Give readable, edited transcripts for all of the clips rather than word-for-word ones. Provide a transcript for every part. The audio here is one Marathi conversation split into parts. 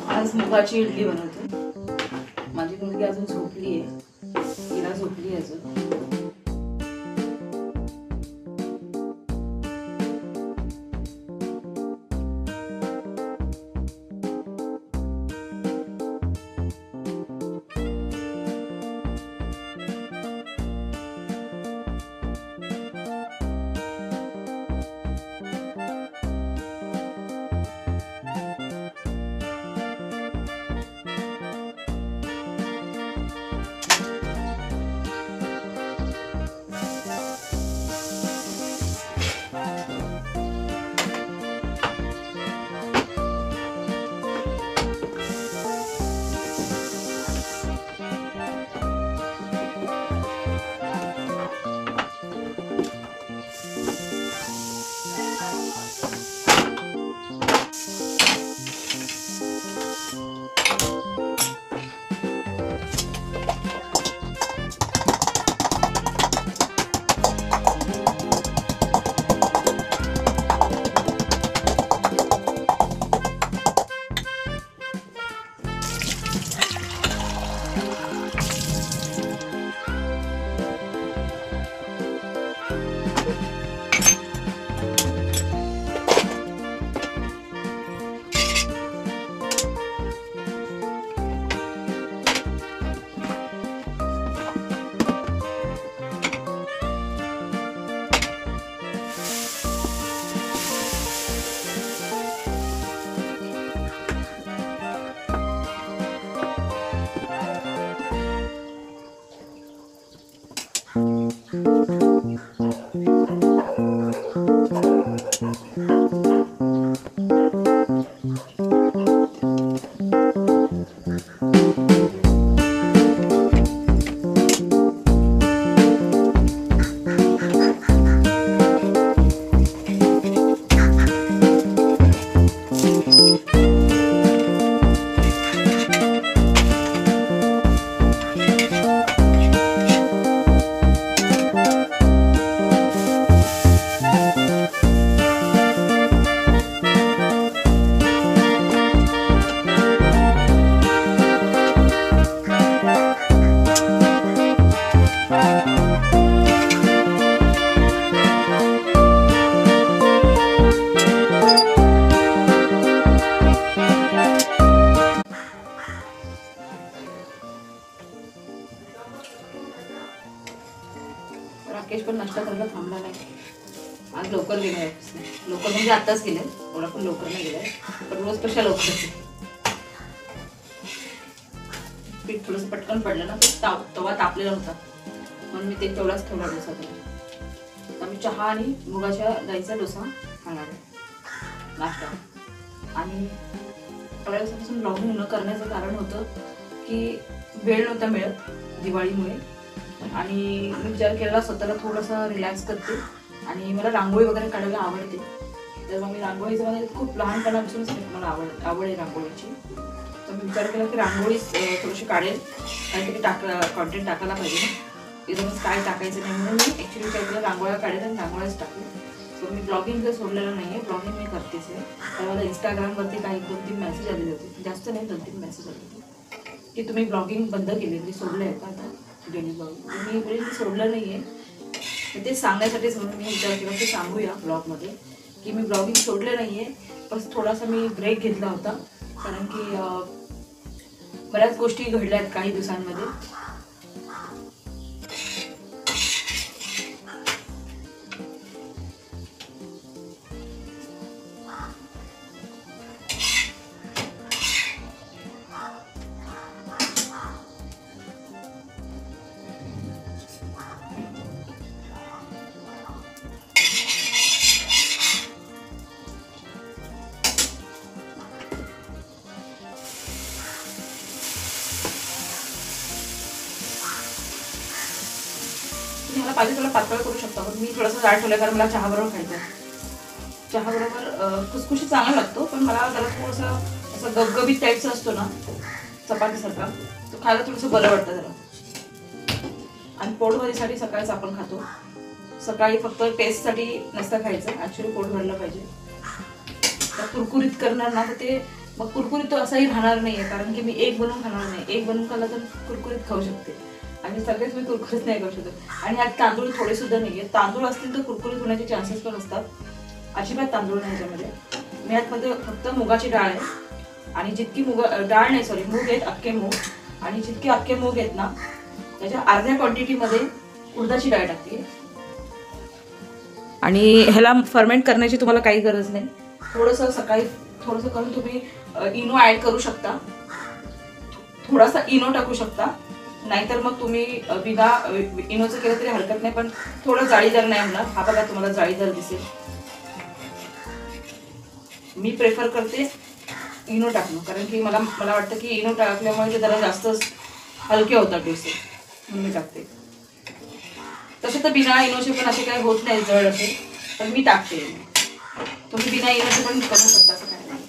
आज मुगाची इडली बनवते। माझी मुलगी अजून झोपली आहे, तिला झोपली अजून। राकेश पण नाश्ता करायला थांबला नाही, आज लवकर गेलाय। लवकर म्हणजे आताच गेले, थोडा पण लवकर नाही गेलाय, पण रोज कशा लवकर पीठ थोडंसं पटकन पडलं ना, तवा तापलेला होता म्हणून मी ते तेवढाच ठेवला डोसा करून। आता मी चहा आणि मुगाच्या डाळीचा डोसा खाणार आहे नाश्ता। आणि थोड्या दिवसापासून ब्लॉगिंग न करण्याचं कारण होतं की वेळ नव्हता मिळत दिवाळीमुळे, आणि मी विचार केला स्वतःला थोडंसं रिलॅक्स करते आणि मला रांगोळी वगैरे काढायला आवडते। तर मग मी रांगोळीचं मला खूप लहानपणापासूनच मला आवड आहे रांगोळीची। तर मी विचार केला की रांगोळी थोडीशी काढेल, काहीतरी कॉन्टेंट टाकायला पाहिजे ना, एकदमच काय टाकायचं नाही, म्हणून मी ॲक्च्युली विचार केला रांगोळ्या काढेल आणि रांगोळ्याच टाकले। तर मी ब्लॉगिंग तर सोडलेलं नाही आहे, ब्लॉगिंग मी करतेच आहे। तर मला इंस्टाग्रामवरती काही 2-3 मेसेज आलेले होते, जास्त नाही 2-3 मेसेज आले होते की तुम्ही ब्लॉगिंग बंद केली, मी सोडलं आहे का आता डेली ब्लॉगिंग। मी म्हणजे सोडलं नाही आहे, ते सांगण्यासाठीच म्हणून मी विचार केला की सांगूया ब्लॉगमध्ये की मी ब्लॉगिंग सोडलं नाही आहे, बस थोडासा मी ब्रेक घेतला होता, कारण की बऱ्याच गोष्टी घडल्या आहेत काही दिवसांमध्ये। मला पाहिजे थोडं पातळ करू शकतो, पण मी थोडंसं जाड ठेवलं कारण मला चहा बरोबर खायचं आहे। चहा बरोबर खुसखुशी चांगला लागतो, पण मला जरा थोडंसं असं गबगबीत टाईपचं असतो ना चपातीसारखा, तो खायला थोडंसं बरं वाटतं जरा, आणि पोटभरीसाठी सकाळीच आपण खातो सकाळी फक्त टेस्टसाठी नसतं खायचं, ॲक्च्युली पोट भरलं पाहिजे. तर कुरकुरीत करणार ना तर ते मग कुरकुरीत तो असाही राहणार नाही आहे, कारण की मी एक बनवून खाणार नाही. एक बनवून खाल्ला तर कुरकुरीत खाऊ शकते आणि सगळेच मी कुरकुरीत नाही खाऊ शकत. आणि ह्यात तांदूळ थोडे सुद्धा नाही आहेत. तांदूळ असतील तर कुरकुरीत होण्याचे चान्सेस पण असतात. अजिबात तांदूळ नाही ह्याच्यामध्ये. मी ह्यातमध्ये फक्त मुगाची डाळ आहे आणि जितकी डाळ नाही सॉरी मूग आहेत, अख्खे मूग. आणि जितके अख्खे मूग आहेत ना त्याच्या अर्ध्या क्वांटिटीमध्ये उडदाची डाळ टाकते. आणि ह्याला फर्मेंट करण्याची तुम्हाला काही गरज नाही. थोडंसं सकाळी थोडंसं करून तुम्ही इनो ॲड करू शकता, थोडासा इनो टाकू शकता. नाहीतर मग तुम्ही बिना इनोचं केलं तरी हरकत नाही, पण थोडं जाळीदार नाही होणार. हा बघा तुम्हाला जाळीदार दिसेल. मी प्रेफर करते इनो टाकणं, कारण की मला वाटतं की इनो टाकल्यामुळे ते जरा जास्त हलके होतात डोसे, म्हणून मी टाकते. तसे तर बिना इनोचे पण असे काही होत नाही जड असे, पण मी टाकते. तुम्ही बिना इनोचे पण करू शकता, असं काय नाही.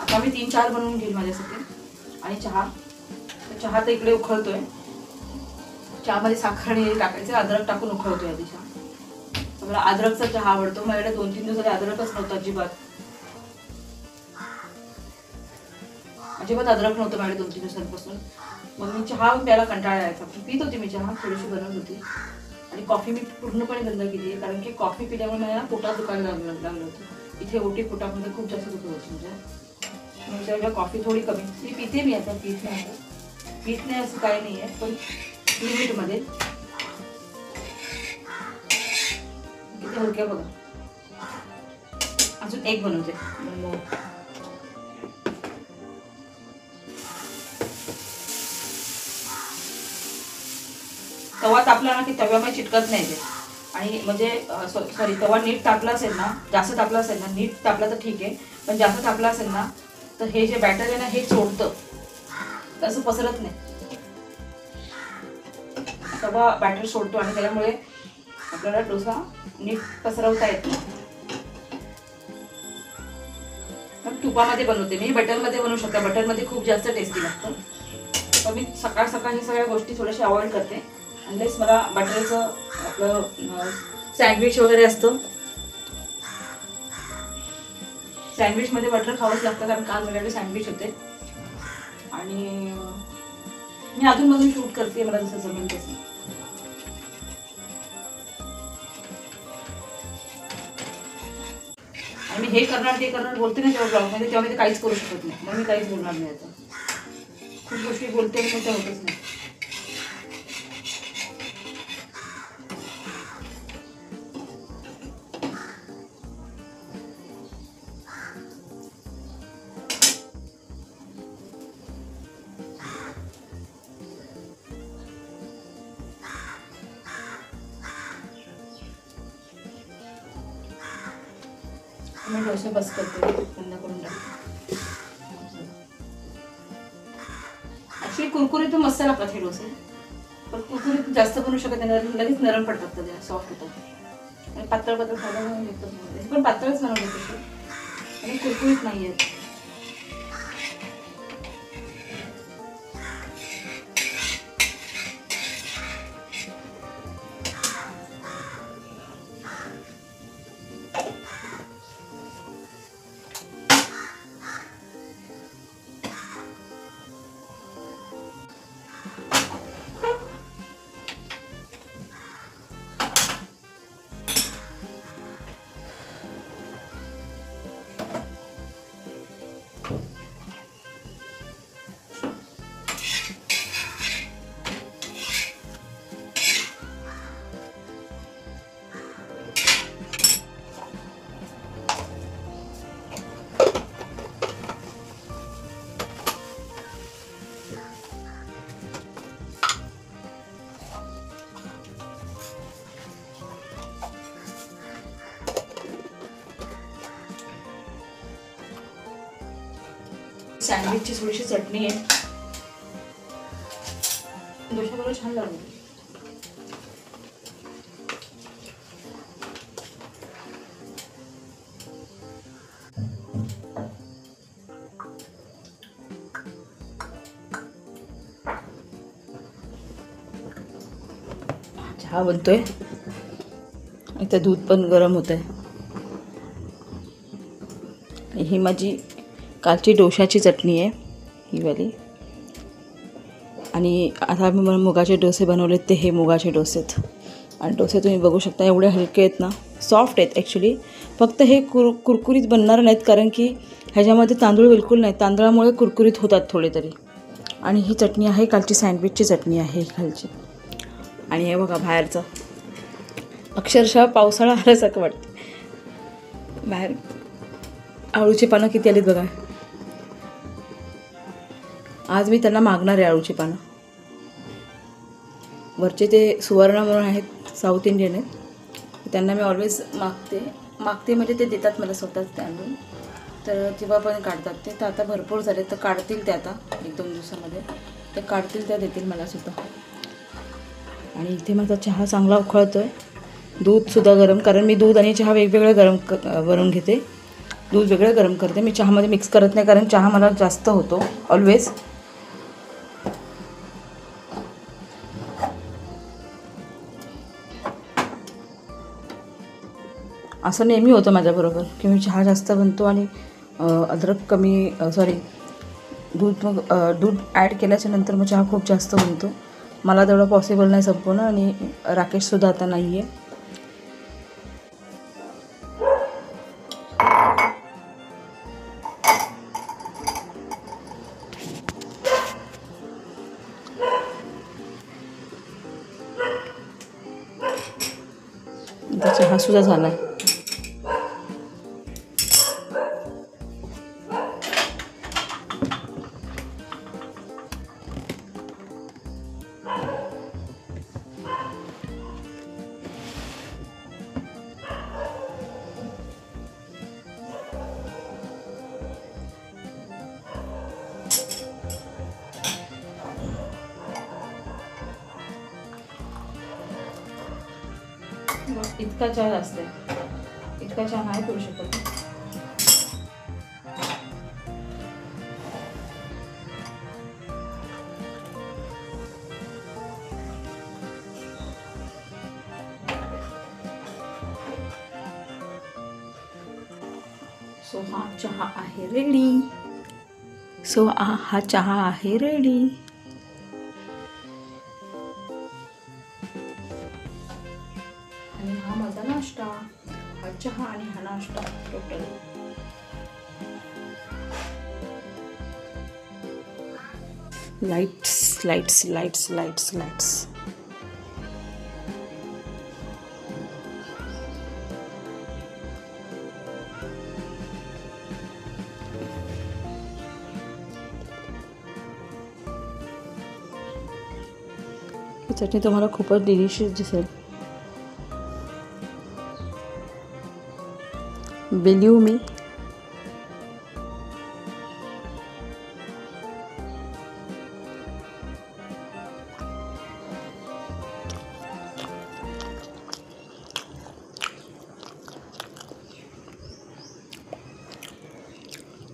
आता मी 3-4 बनवून घेईल माझ्यासाठी. आणि चहा तर इकडे उखळतोय. चहामध्ये साखर आणि टाकायचं, अद्रक टाकून उखळतोय आधी चहा. मला अद्रकचा चहा आवडतो. माझ्याकडे 2-3 दिवस झाले अद्रकच नव्हतं, अजिबात अद्रक नव्हतं माझ्याकडे 2-3 दिवसांपासून. मग मी चहा प्यायला कंटाळा यायचा. पीत होती मी चहा, थोडीशी बनवत होती. आणि कॉफी मी पूर्णपणे बंद केली आहे, कारण की कॉफी पिल्यामुळे मला पोटात दुखायला लागलं होतं. इथे ओटी पोटामध्ये खूप जास्त दुखत होतं म्हणजे कॉफी थोडी कमी. ती पिते मी आता, पीत नाही असं काही नाही आहे, पण लिमिटमध्ये. किती हलक्या बघा. अजून एक बनवते. तवा तापला ना की तव्यामध्ये चिटकत नाही ते. आणि म्हणजे सॉरी तवा नीट तापला असेल ना, जास्त तापला असेल ना, नीट तापला तर ठीक आहे, पण जास्त तापला असेल ना तर हे जे बॅटर आहे ना हे सोडतं, तसं पसरत नाही. तवा बॅटर सोडतो आणि त्यामुळे आपल्याला डोसा नीट पसरवता येत नाही. तुपामध्ये बनवते मी, बटरमध्ये बनवू शकता. बटरमध्ये खूप जास्त टेस्टी लागतं. पण मी सकाळ सकाळी सगळ्या गोष्टी थोड्याशा अवॉइड करते. अनलेस मला बटरचं आपलं सँडविच वगैरे असतं, सँडविचमध्ये बटर खावंच लागतं, कारण काल माझ्याकडे सँडविच होते. आणि मी अधूनमधून शूट करते, मला जसं जमेल तसं. आणि मी हे करणार ते करणार बोलते ना तेव्हा ब्लॉगमध्ये, तेव्हा मी ते काहीच करू शकत नाही. मग मी काहीच बोलणार नाही. आता खूप गोष्टी बोलते पण ते होतच नाही. मी डोसे बस करते, बंद करून टाकते. ॲक्च्युली कुरकुरीत मस्त लागतात हे डोसे, पण कुरकुरीत जास्त बनवू शकत नाही, लगेच नरम पडतात, ते सॉफ्ट होतात. आणि पातळ खायला येतात, पण पातळच बनवले तसे, आणि कुरकुरीत नाही आहेत. सँडविचची थोडीशी चटणी आहे, डोशाबरोबर छान लागते. चहा बनतोय, इथं दूध पण गरम होत आहे. ही माझी कालची डोशाची चटणी आहे ही वाली. आणि आता मी मुगाचे डोसे बनवलेत, ते हे मुगाचे डोसे आहेत. आणि डोसे तुम्ही बघू शकता एवढे हलके आहेत ना, सॉफ्ट आहेत ॲक्च्युली. फक्त हे कुरकुरीत बनणार नाहीत कारण की ह्याच्यामध्ये तांदूळ बिलकुल नाही, तांदळामुळे कुरकुरीत होतात थोडे तरी. आणि ही चटणी आहे कालची सँडविचची चटणी आहे खालची. आणि हे बघा बाहेरचं अक्षरशः पावसाळा आल्यासारखं वाटतं. बाहेर आळूची पानं किती आलीत बघा. आज मी त्यांना मागणार आहे आळूची पानं. वरचे ते सुवर्ण म्हणून आहेत, साऊथ इंडियन आहेत, त्यांना मी ऑलवेज मागते म्हणजे ते देतात मला स्वतःच ते आणून. तर जेव्हा पण काढतात ते, तर आता भरपूर झाले तर काढतील ते आता 1-2 दिवसामध्ये ते काढतील, त्या देतील मला सुद्धा. आणि इथे माझा चहा चांगला उकळतो आहे. दूधसुद्धा गरम, कारण मी दूध आणि चहा वेगवेगळं गरम बनवून घेते. दूध वेगळं गरम करते मी, चहामध्ये मिक्स करत नाही कारण चहा मला जास्त होतो ऑलवेज. असं नेहमी होतं माझ्याबरोबर की मी चहा जास्त बनतो आणि अद्रक कमी दूध ॲड केल्याच्या नंतर मग चहा खूप जास्त बनतो. मला तेवढं पॉसिबल नाही संपवणं, आणि राकेशसुद्धा आता नाही आहे. चहा सुद्धा झाला. इतका चहा जास्त आहे, इतका चहा नाही करू शकत. सो हा चहा आहे रेडी. हा चहा आहे रेडी. आणि हा माझा नाश्ता, हा चहा आणि हा नाश्ता total. Lights lights lights lights lights. ही चटणी तुम्हाला खूपच डिलिशियस दिसेल. बिलीव्ह मी.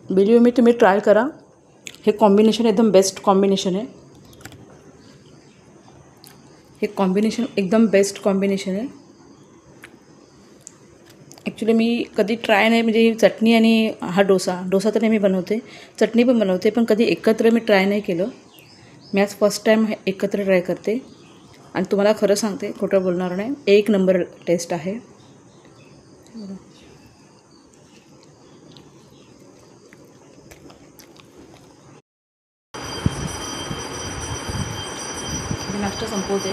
बिलीव्ह मी, तुम्ही ट्राय करा. हे कॉम्बिनेशन एकदम बेस्ट कॉम्बिनेशन आहे. हे कॉम्बिनेशन एकदम बेस्ट कॉम्बिनेशन आहे. ॲक्च्युली मी कधी ट्राय नाही, म्हणजे चटणी आणि हा डोसा तर नेहमी बनवते, चटणी पण बनवते, पण कधी एकत्र मी ट्राय नाही केलं. मी आज फर्स्ट टाईम एकत्र ट्राय करते. आणि तुम्हाला खरं सांगते, खोटं बोलणार नाही, 1 नंबर टेस्ट आहे. नाश्ता संपवते.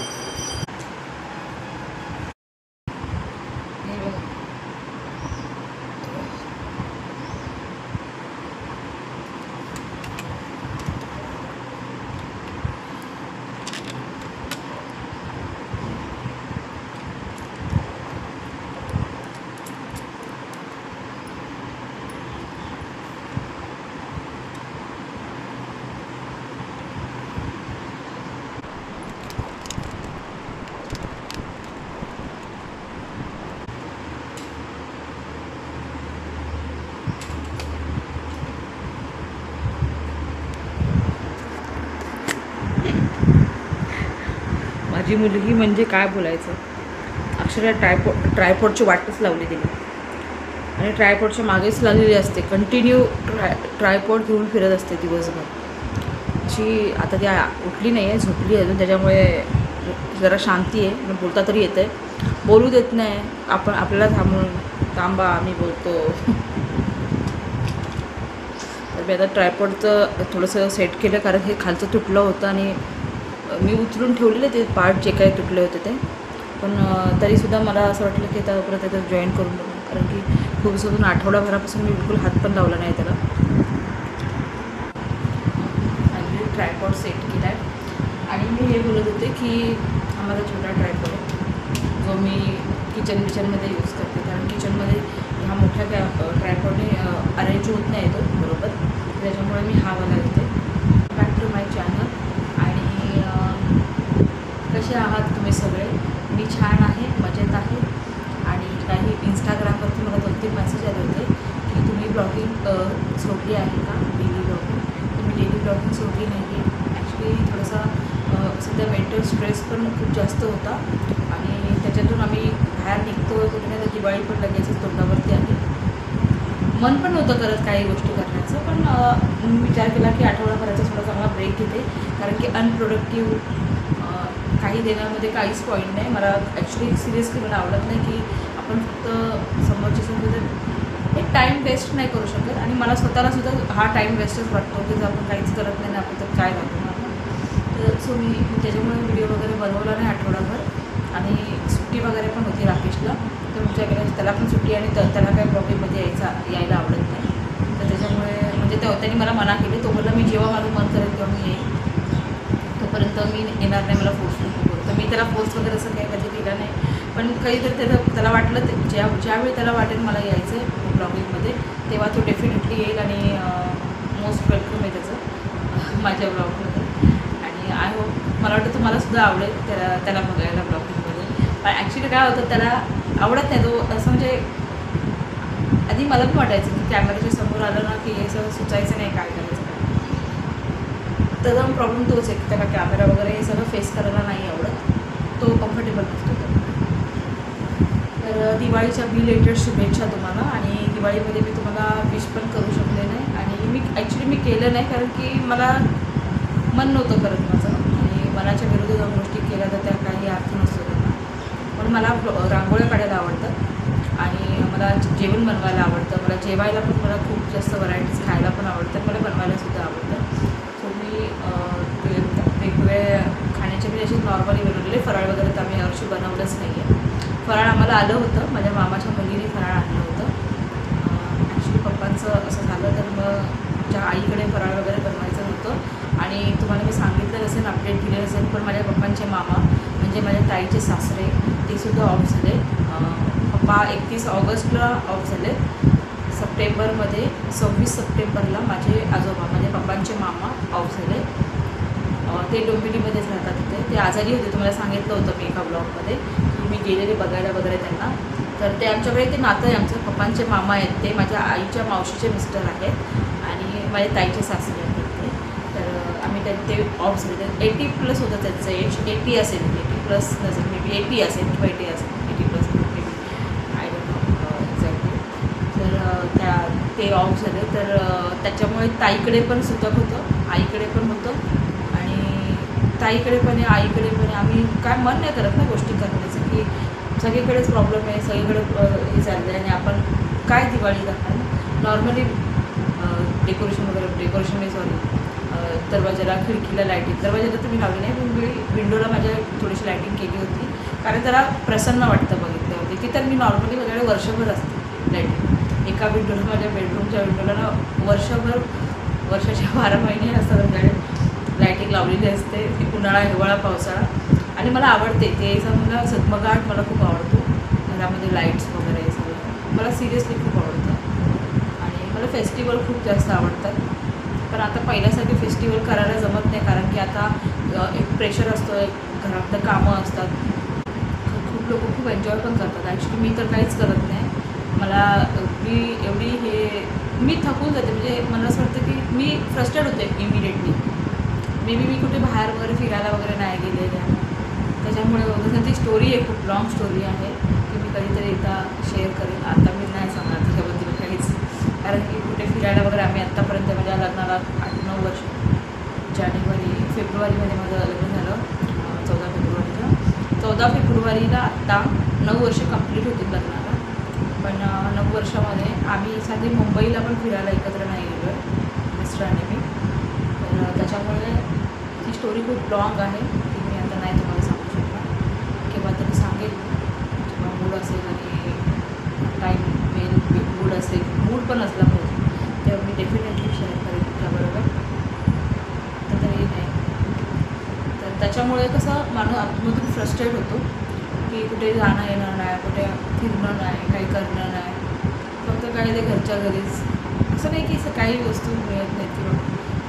माझी मुलगी म्हणजे काय बोलायचं, अक्षरशः ट्रायपॉडची वाटच लावली तिने आणि ट्रायपॉडच्या मागेच लागलेली असते. कंटिन्यू ट्रायपॉड घेऊन फिरत असते दिवसभर. अशी आता ती उठली नाही आहे, झोपली अजून, त्याच्यामुळे जरा शांती आहे. पण बोलता तरी येतं आहे, बोलू देत नाही. आपल्याला थांबा आम्ही बोलतो. तर मी आता ट्रायपॉडचं थोडंसं सेट केलं, कारण हे खालचं तुटलं होतं आणि मी उचलून ठेवलेले ते पार्ट जे काही तुटले होते ते. पण तरीसुद्धा मला असं वाटलं की आता परत त्याच्यात जॉईन करून बघू, कारण की खूप दिवसातून आठवडाभरापासून मी बिलकुल हात पण लावला नाही त्याला. आणि ट्रायपॉड सेट केला आहे. आणि मी हे बोलत होते की आम्हाला छोटा ट्रायपॉड आहे जो मी किचनमध्ये यूज करते, कारण किचनमध्ये ह्या मोठ्या ट्रायपॉडने अरेंज होत नाही तो बरोबर, त्याच्यामुळे मी हा वाला घेते. Back to my channel. आणि कसे आहात तुम्ही सगळे? मी छान आहे, मजेत आहे. आणि काही इंस्टाग्रामवरती मला 2-3 मेसेज आले होते की तुम्ही ब्लॉगिंग सोडली आहे का, डेली ब्लॉगिंग. तुम्ही डेली ब्लॉगिंग सोडली नाही आहे. ॲक्च्युली थोडासा सध्या मेंटल स्ट्रेस पण खूप जास्त होता आणि त्याच्यातून आम्ही बाहेर निघतो कुठे नाही. तर दिवाळी पण लगेचच तोंडावरती आली. मन पण नव्हतं करत काही गोष्टी करण्याचं, पण मी विचार केला की आठवडाभराचा थोडा चांगला ब्रेक घेते, कारण की अनप्रोडक्टिव्ह काही देण्यामध्ये काहीच पॉईंट नाही. मला ॲक्च्युली सिरियसली मला आवडत नाही की आपण फक्त समोरच्या समोर एक टाईम वेस्ट नाही करू शकत. आणि मला स्वतःलासुद्धा हा टाईम वेस्टच वाटतो की जर आपण काहीच करत नाही ना आपण तर काय लागतो मला. तर सो मी त्याच्यामुळे व्हिडिओ वगैरे बनवला नाही आठवडाभर. आणि सुट्टी वगैरे पण होती राकेशला, तर तुमच्याकडे त्याला पण सुट्टी आणि त्याला काही ब्लॉगिंगमध्ये यायला आवडत नाही. तर त्याच्यामुळे म्हणजे त्यांनी मला मना केली. तो बोलला मी जेव्हा माझं मन करेल तेव्हा मी येईल, तोपर्यंत मी येणार नाही, मला फोर्स नको करू. तर मी त्याला फोर्स वगैरे असं काही कधी केलं नाही. पण काहीतरी त्याला वाटलं ज्यावेळी त्याला वाटेल मला यायचं आहे ब्लॉगिंगमध्ये, तेव्हा तो डेफिनेटली येईल. आणि मोस्ट वेलकम आहे त्याचं माझ्या ब्लॉगमध्ये. आणि आय होप मला वाटतं तुम्हालासुद्धा आवडेल त्याला बघायला ब्लॉगिंगमध्ये. पण ॲक्च्युली काय होतं, त्याला आवडत नाही. तो असं म्हणजे आधी मला पण वाटायचं की कॅमेऱ्याच्या समोर आलं ना की हे सगळं सुचायचं नाही काय करायचं काय. त्याचा प्रॉब्लेम तोच आहे की त्याला कॅमेरा वगैरे हे सगळं फेस करायला नाही आवडत, तो कम्फर्टेबल नसतो. तर दिवाळीच्या बिलेटेड शुभेच्छा तुम्हाला. आणि दिवाळीमध्ये मी तुम्हाला विश पण करू शकले नाही. आणि मी केलं नाही, कारण की मला मन नव्हतं करत माझं. आणि मनाच्या विरुद्ध जाऊन गोष्टी केल्या तर त्या काही अर्थ नसतो त्यांना. पण मला रांगोळ्या काढायला आवडतात आणि मला जेवण बनवायला आवडतं. मला जेवायला पण मला खूप जास्त व्हरायटीज खायला पण आवडतात, मला बनवायलासुद्धा आवडतं. सो मी वेगवेगळ्या खाण्याचे मी असे नॉर्मली बनवलेले फराळ वगैरे तर आम्ही यावर्षी बनवलंच नाही आहे. फराळ आम्हाला आलं होतं, माझ्या मामाच्या मुलीने फराळ आणलं होतं. ॲक्च्युली पप्पांचं असं झालं तर मग आमच्या आईकडे फराळ वगैरे बनवायचं होतं. आणि तुम्हाला मी सांगितलं नसेल, अपडेट दिले नसेल, पण माझ्या पप्पांचे मामा म्हणजे माझ्या ताईचे सासरे ते सुद्धा ऑफ झाले. पप्पा 31 ऑगस्टला ऑफ झाले. सप्टेंबरमध्ये 26 सप्टेंबरला माझे आजोबा म्हणजे पप्पांचे मामा ऑफ झाले. ते डोंबिवलीमध्येच राहतात तिथे. ते आजारी होते, तुम्हाला सांगितलं होतं मी एका ब्लॉगमध्ये की मी गेलेले बघायला वगैरे त्यांना. तर ते आमच्याकडे ते नातं आहे आमचं. पप्पांचे मामा आहेत ते माझ्या आईच्या मावशीचे मिस्टर आहेत आणि माझ्या ताईचे सासरे आहेत ते. तर आम्ही ते ऑफ झाले. 80+ होतं त्याचं एज, 80 असेल, 80+ नसेल, मे बी 80 असेल किंवा 80 असेल, 80+ may be, I don't know exactly. तर ते ऑफ झाले. तर त्याच्यामुळे ताईकडे पण सुतक होतं, आईकडे पण होतं आणि ताईकडे पण आहे, आईकडे पण आहे. आम्ही काय मन नाही करत ना गोष्टी करण्याचं, की सगळीकडेच प्रॉब्लेम आहे, सगळीकडे हे चाललं आहे आणि आपण काय दिवाळी करणार. नॉर्मली डेकोरेशन दरवाजाला खिडकीला लायटिंग, दरवाजाला तर मी लावली नाही, पण विंडोला माझ्या थोडीशी लायटिंग केली होती, कारण जरा प्रसन्न वाटतं बघितल्यावरती. की तर मी नॉर्मली माझ्याकडे वर्षभर असते लायटिंग. एका विंडोला माझ्या बेडरूमच्या विंडोला ना वर्षाचे 12 महिने असतात माझ्याकडे लायटिंग लावलेली असते. ती उन्हाळा, हिवाळा, पावसाळा. आणि मला आवडते ते समजा झगमगाट मला खूप आवडतो. घरामध्ये लाईट्स वगैरे सगळं मला सिरियसली खूप आवडतं. आणि मला फेस्टिवल खूप जास्त आवडतात. पण आता पहिल्यासारखे फेस्टिवल करायला जमत नाही, कारण की आता एक प्रेशर असतो, घरातलं कामं असतात. खूप लोक खूप एन्जॉय पण करतात. ॲक्च्युली मी तर काहीच करत नाही. मला मी थकून जाते. म्हणजे मला असं वाटतं की मी फ्रस्ट्रेट होते इमिडिएटली. मे बी मी कुठे बाहेर वगैरे फिरायला वगैरे नाही गेलेले. त्याच्यामुळे तसं ती स्टोरी आहे, खूप लॉंग स्टोरी आहे, की मी कधीतरी एकदा शेअर करेन. आता मी नाही सांगणार त्याच्याबद्दल काहीच, कारण की कुठे फिरायला वगैरे आम्ही आत्तापर्यंत माझ्या लग्नाला 8-9 वर्ष, फेब्रुवारीमध्ये माझं लग्न झालं, 14 फेब्रुवारीला आत्ता 9 वर्ष कंप्लीट होतील लग्नाला. पण 9 वर्षामध्ये आम्ही साधी मुंबईला पण फिरायला एकत्र नाही गेलो मिस्टर आणि मी. तर त्याच्यामुळे ती स्टोरी खूप लॉंग आहे, ती मी आता नाही तुम्हाला सांगू शकणार. किंवा तरी सांगेल किंवा मूड असेल आणि टाईम मूड असेल, मूड पण असला पाहिजे तेव्हा मी डेफिनेटली शेअर करेन तुमच्याबरोबर. तर तरी नाही. तर त्याच्यामुळे कसं माणूस आतमधून फ्रस्ट्रेट होतो की कुठे जाणं येणं नाही, कुठे फिरणं नाही, काही करणं नाही, फक्त काय ते घरच्या घरीच. असं नाही की असं काही वस्तू मिळत नाहीत किंवा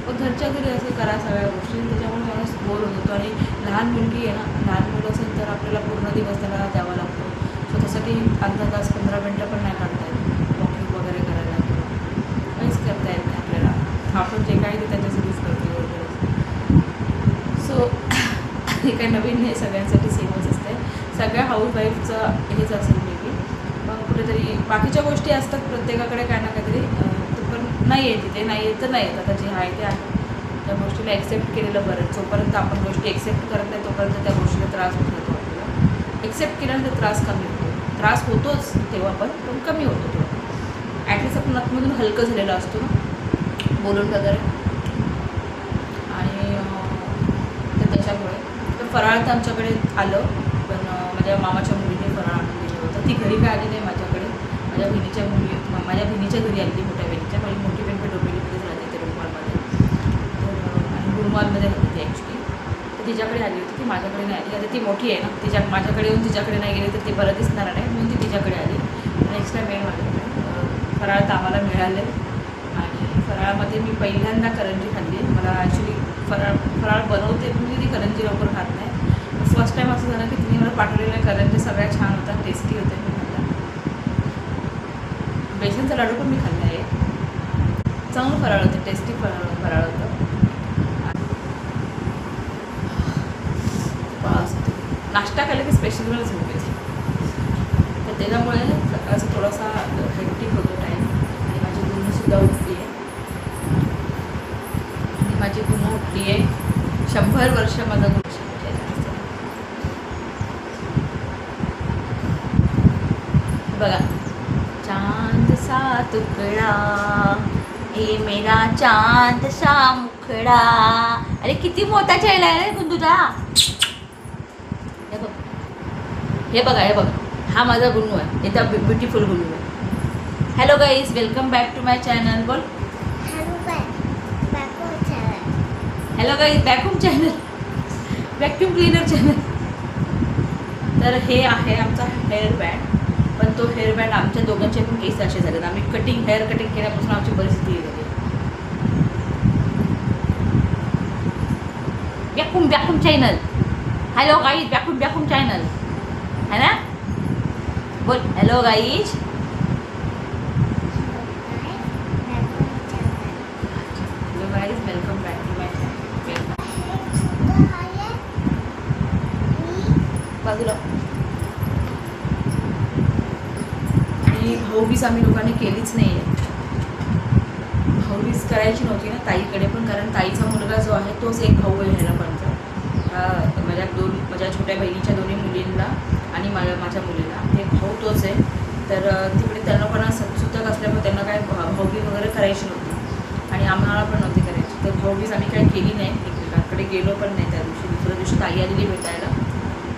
पण घरच्या घरी असं करा सगळ्या गोष्टी. त्याच्यामुळे माणूस बोर होतो. आणि लहान मुलगी आहे ना, लहान मुलं असेल तर आपल्याला पूर्ण दिवस त्याला द्यावा लागतो. सो त्यासाठी अर्धा तास 15 मिनटं पण नाही काढता येत वॉकिंग वगैरे करायला किंवा काहीच करता येत नाही आपल्याला. आपण जे काही ते त्याच्यासाठीच करतो वगैरे. सो हे काही नवीन नाही, सगळ्यांसाठी सेमच असते. सगळ्या हाऊसवाईफचं हेच असेल मे बी. मग कुठेतरी बाकीच्या गोष्टी असतात प्रत्येकाकडे काय ना काहीतरी, पण नाही आहे तिथे, नाही आहे तर नाही आहेत. आता जे आहे ते आहे, त्या गोष्टीला ॲक्सेप्ट केलेलं बरं. जोपर्यंत आपण गोष्टी ॲक्सेप्ट करत नाही तोपर्यंत त्या गोष्टीला त्रास होत राहतो आपल्याला. ॲक्सेप्ट केल्यानंतर त्रास कमी होतो. त्रास होतोच तेव्हा पण कमी होतो थोडं. ॲटलिस्ट आपण आतमधून हलकं झालेलं असतो ना बोलून वगैरे. आणि तर त्याच्यामुळे तर फराळ तर आमच्याकडे आलं, पण माझ्या मामाच्या मुलीने फराळ आणून दिलं होतं. ती घरी काय आली नाही माझ्याकडे, माझ्या बहिणीच्या घरी आली, मोठ्या बहिणीच्या. माझी मोठी बहीण पण डोंबिवलीमध्येच राहते, ते रुमालमध्ये. तर आणि गुरुमालमध्ये राहते ती ॲक्च्युली. तर तिच्याकडे आली होती, ती माझ्याकडे नाही आली. आता ती मोठी आहे ना, माझ्याकडे येऊन तिच्याकडे नाही गेली तर ते बरं दिसणार नाही, म्हणून ती तिच्याकडे आली. नेक्स्ट टाईम येईल माझ्याकडे. फराळ तर आम्हाला मिळाले. आणि फराळामध्ये मी पहिल्यांदा करंजी खाल्ली. मला ॲक्च्युली फराळ बनवते, पण मी ती करंजी लवकर खात नाही. फर्स्ट टाईम असं झालं की तिने मला पाठवलेल्या करंजी सगळ्या छान होत्या, टेस्टी होते. मी खाल्ला. बेसनचा लाडू पण मी खाल्ला आहे, चांगलं फराळ होतं, टेस्टी फराळ होतं. नाश्ता केला की स्पेशल वेळच होते, तर त्याच्यामुळे असं थोडासा हेक्टिक होतो टाईम. आणि माझी गुन्हूसुद्धा उठली आहे, आणि माझी गुन्हू उठली आहे. 100 वर्ष माझा गुन्हा बघा. चांद सा तुकडा हे मेरा चांद सा मुखडा. अरे किती मोठा चेहरा आहे रे गुंडूचा. हे बघा, हा माझा गुन्नू आहे, इथं ब्युटिफुल गुन्नू आहे. Hello guys, welcome back to my channel. बोल हॅलो गाईज, बॅकहूम चॅनल, वॅक्यूम क्लीनर चॅनल. तर हे आहे आमचा हेअर बँड. पण तो हेअर बँड आमच्या दोघांचे पण केस असे झालेत. आम्ही हेअर कटिंग केल्यापासून आमची परिस्थिती झाली. Vacuum channel. Hello guys, vacuum channel है ना. बोल hello guys. Hello guys, welcome back to my channel. बाजूला. आणि भाऊबीज आम्ही लोकांनी केलीच नाही आहे. भाऊबीज करायची नव्हती ना ताईकडे पण, कारण ताईचा मुलगा जो आहे तोच एक भाऊ आहे ह्याला पण. माझ्या छोट्या बहिणीच्या दोन्ही मुलींना आणि माझ्या मुलीला ते भाऊ तोच आहे. तर तिकडे त्यांना पण सुतक असल्यामुळे त्यांना काय भाऊबीज वगैरे करायची नव्हती आणि आम्हाला पण नव्हती करायची. तर भाऊबीज आम्ही काही केली नाही, एकमेकांकडे गेलो पण नाही त्या दिवशी. दुसऱ्या दिवशी ताई आलेली भेटायला,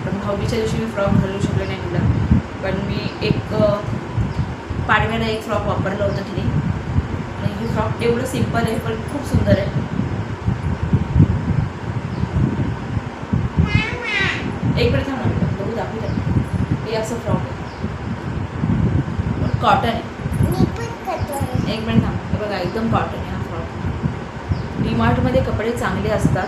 पण भाऊबीजच्या दिवशी मी फ्रॉक घालू शकले नाही तिला. पण मी एक पाडव्याला एक फ्रॉक वापरलं होतं तिने. आणि हे फ्रॉक एवढं सिम्पल आहे पण खूप सुंदर आहे. एक मिनिट थांब ना, बघू दाखवू. हे असं फ्रॉक आहे, कॉटन आहे. एक मिनिट थांब. हे बघा, एकदम कॉटन आहे हा फ्रॉक. डीमार्टमध्ये कपडे चांगले असतात,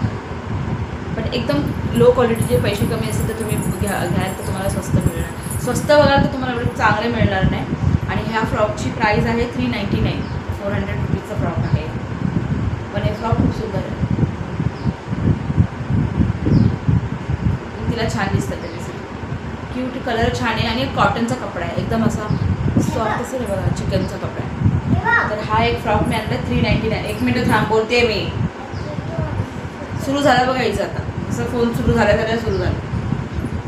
पण एकदम लो क्वालिटीचे, पैसे कमी असतील तर तुम्ही घ्याल तर तुम्हाला स्वस्त मिळणार. स्वस्त बघाल तर तुम्हाला एवढे चांगले मिळणार नाही. आणि ह्या फ्रॉकची प्राईस आहे 399, 400 रुपीजचा फ्रॉक आहे. पण हे फ्रॉक खूप सुंदर आहे. तिला छान दिसतं त्याच्यासाठी. क्यूट कलर छान आहे आणि कॉटनचा कपडा आहे एकदम असा सॉफ्ट असेल बघा, चिकनचा कपडा आहे. तर हा एक फ्रॉक मी आणला 399. 1 मिनिट थांब बोलते मी. सुरू झालं बघा हिचं आता, असं फोन सुरू झाल्या सुरू झालं.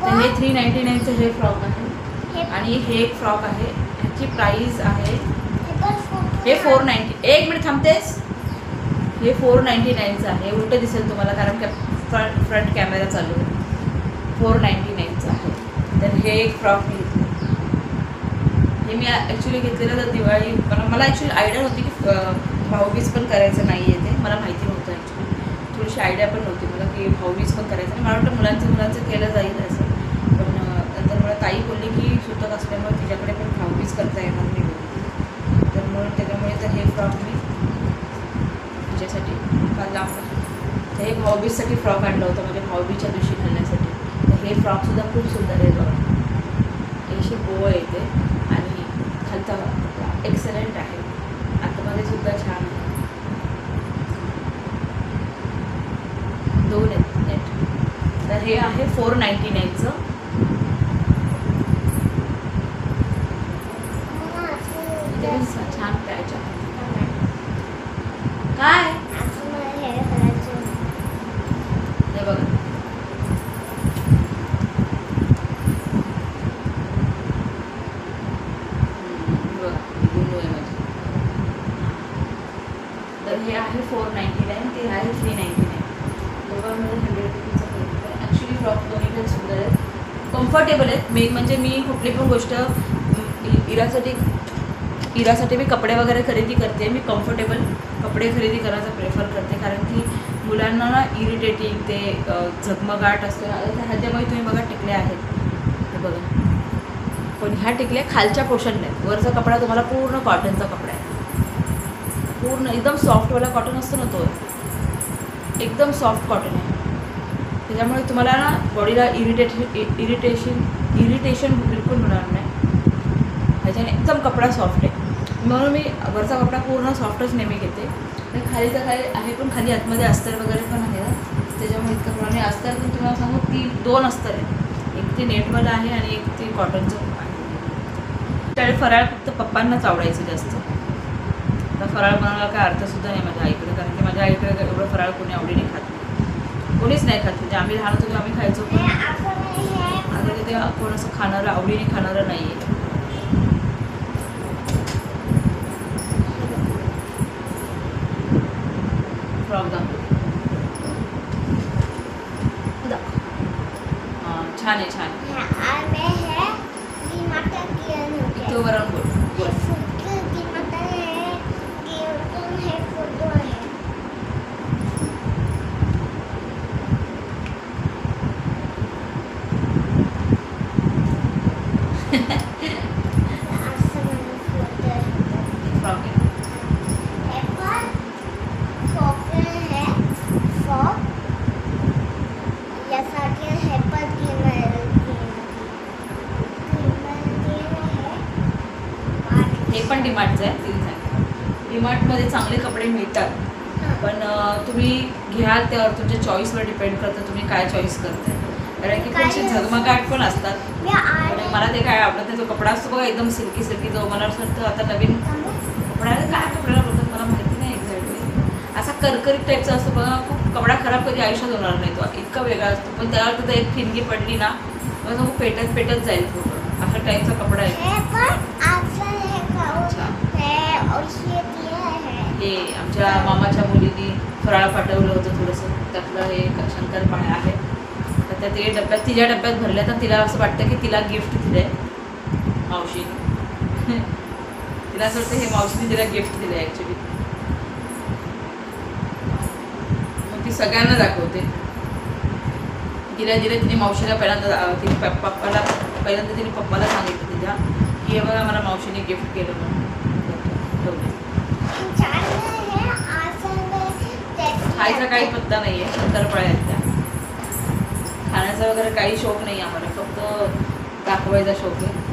तर हे 399चं हे फ्रॉक आहे आणि हे एक फ्रॉक आहे. ह्याची प्राईस आहे हे 490. 1 मिनिट थांबतेस. हे 499चं आहे. उलटं दिसेल तुम्हाला कारण फ्रंट कॅमेरा चालू आहे. 499चं आहे. तर हे एक फ्रॉक मी घेतलं. हे मी ॲक्च्युली घेतलेलं तर दिवाळी, पण मला ॲक्च्युली आयडिया नव्हती की भाऊबीज पण करायचं नाही आहे. ते मला माहिती नव्हतं ॲक्च्युली, थोडीशी आयडिया पण नव्हती मला की भाऊबीज पण करायचं नाही. मला वाटतं मुलांचं केलं जाईल असं. पण नंतर मला ताई बोलली की सुतक असल्यामुळे तिच्याकडे पण भाऊबीज करता येणार नाही बोलली. तर म्हणून त्याच्यामुळे तर हे फ्रॉक मी तिच्यासाठी फार लांब. तर हे भाऊबीजसाठी फ्रॉक आणलं होतं म्हणजे भाऊबीजच्या दिवशी घालण्यासाठी. तर हे फ्रॉकसुद्धा खूप सुंदर आहे बघा. अशी बोळ येते आणि खालचा एक्सलंट आहे. आतमध्ये सुद्धा छान आहे. 2 आहेत नेट. तर हे आहे 499चं. छान पॅच आहे. काय हे बघा, तर हे आहे 499. ते आहे 399. दोघांमध्ये 100 रुपीचं फरक आहे. ॲक्च्युली फ्रॉक दोन्ही पण सुंदर आहेत, कम्फर्टेबल आहेत. मेन म्हणजे मी कुठली पण गोष्ट इरासाठी मी कपडे वगैरे खरेदी करते. मी कम्फर्टेबल कपडे खरेदी करायचा प्रेफर करते कारण की मुलांना ना इरिटेटिंग ते झगमगाट असतो. ह्याच्यामुळे तुम्ही बघा टिकल्या आहेत हे बघा, पण ह्या टिकल्या खालच्या पोर्शनला आहेत. वरचा कपडा तुम्हाला पूर्ण कॉटनचा कपडा आहे. पूर्ण एकदम सॉफ्टवाला कॉटन असतो ना, तो एकदम सॉफ्ट कॉटन आहे. त्याच्यामुळे तुम्हाला ना बॉडीला इरिटेशन बिलकुल होणार नाही. ह्याच्याने एकदम कपडा सॉफ्ट आहे म्हणून मी वरचा कपडा पूर्ण सॉफ्टच नेहमी घेते. तर खालीचा खाली आहे पण खाली आतमध्ये अस्तर वगैरे पण आहे ना, त्याच्यामुळे इतकं प्रमाणे अस्तर पण तुम्हाला सांगू 2 अस्तर आहेत. एक ते नेटवाला आहे आणि एक ते कॉटनचं आहे. त्यावेळी फराळ फक्त पप्पांनाच आवडायचं जास्त. आता फराळ बनवायला काय अर्थसुद्धा नाही माझ्या आईकडे, कारण की माझ्या आईकडे एवढं फराळ कोणी आवडीने खात नाही. कोणीच नाही खात. म्हणजे आम्ही लहान होतो आम्ही खायचो, पण आता तिथे कोण असं खाणारं आवडीने खाणारं नाही आहे. फ्रॉक दाखव. हां छान आहे, छान आहे. तो वरून बोल. हे पण डीमार्टचं आहे. डीमार्टमध्ये चांगले कपडे मिळतात, पण तुम्ही घ्याल त्यावर तुमच्या चॉईसवर डिपेंड करतं तुम्ही काय चॉईस करताय. कारण की खूपशी झगमगाट पण असतात. मला ते काय आवडत नाही. तो कपडा असतो बघा एकदम सिल्की जो मला असं वाटतं आता नवीन कपडा काय कपड्याला बोलतात मला माहिती नाही एक्झॅक्टली. असा करकरीत टाईपचा असतो बघा. खूप कपडा खराब कधी आयुष्यात होणार नाही, तो इतका वेगळा असतो. पण त्यावर तर एक ठिणगी पडली ना मग खूप पेटत जाईल पूर्ण. अशा टाईपचा कपडा आहे. हे आमच्या मामाच्या मुलीने फराळ पाठवलं होतं थोडंसं, त्यातलं हे शंकरपाळ्या आहे. तर त्या ते डब्यात तिच्या डब्यात भरल्या. तर तिला असं वाटतं की तिला गिफ्ट दिलं आहे मावशीने. तिला असं वाटतं हे मावशीने तिला गिफ्ट दिलं आहे ॲक्च्युली. मग ती सगळ्यांना दाखवते. तिला दिलं तिने मावशीला पहिल्यांदा तिने पप्पाला सांगितलं तिच्या की हे बघा मला मावशीने गिफ्ट केलं म्हणून. खायचा काही पत्ता नाही आहे. शंकरपाळ्या आहेत त्या. खाण्याचा वगैरे काही शौक नाही आम्हाला, फक्त दाखवायचा शौक आहे.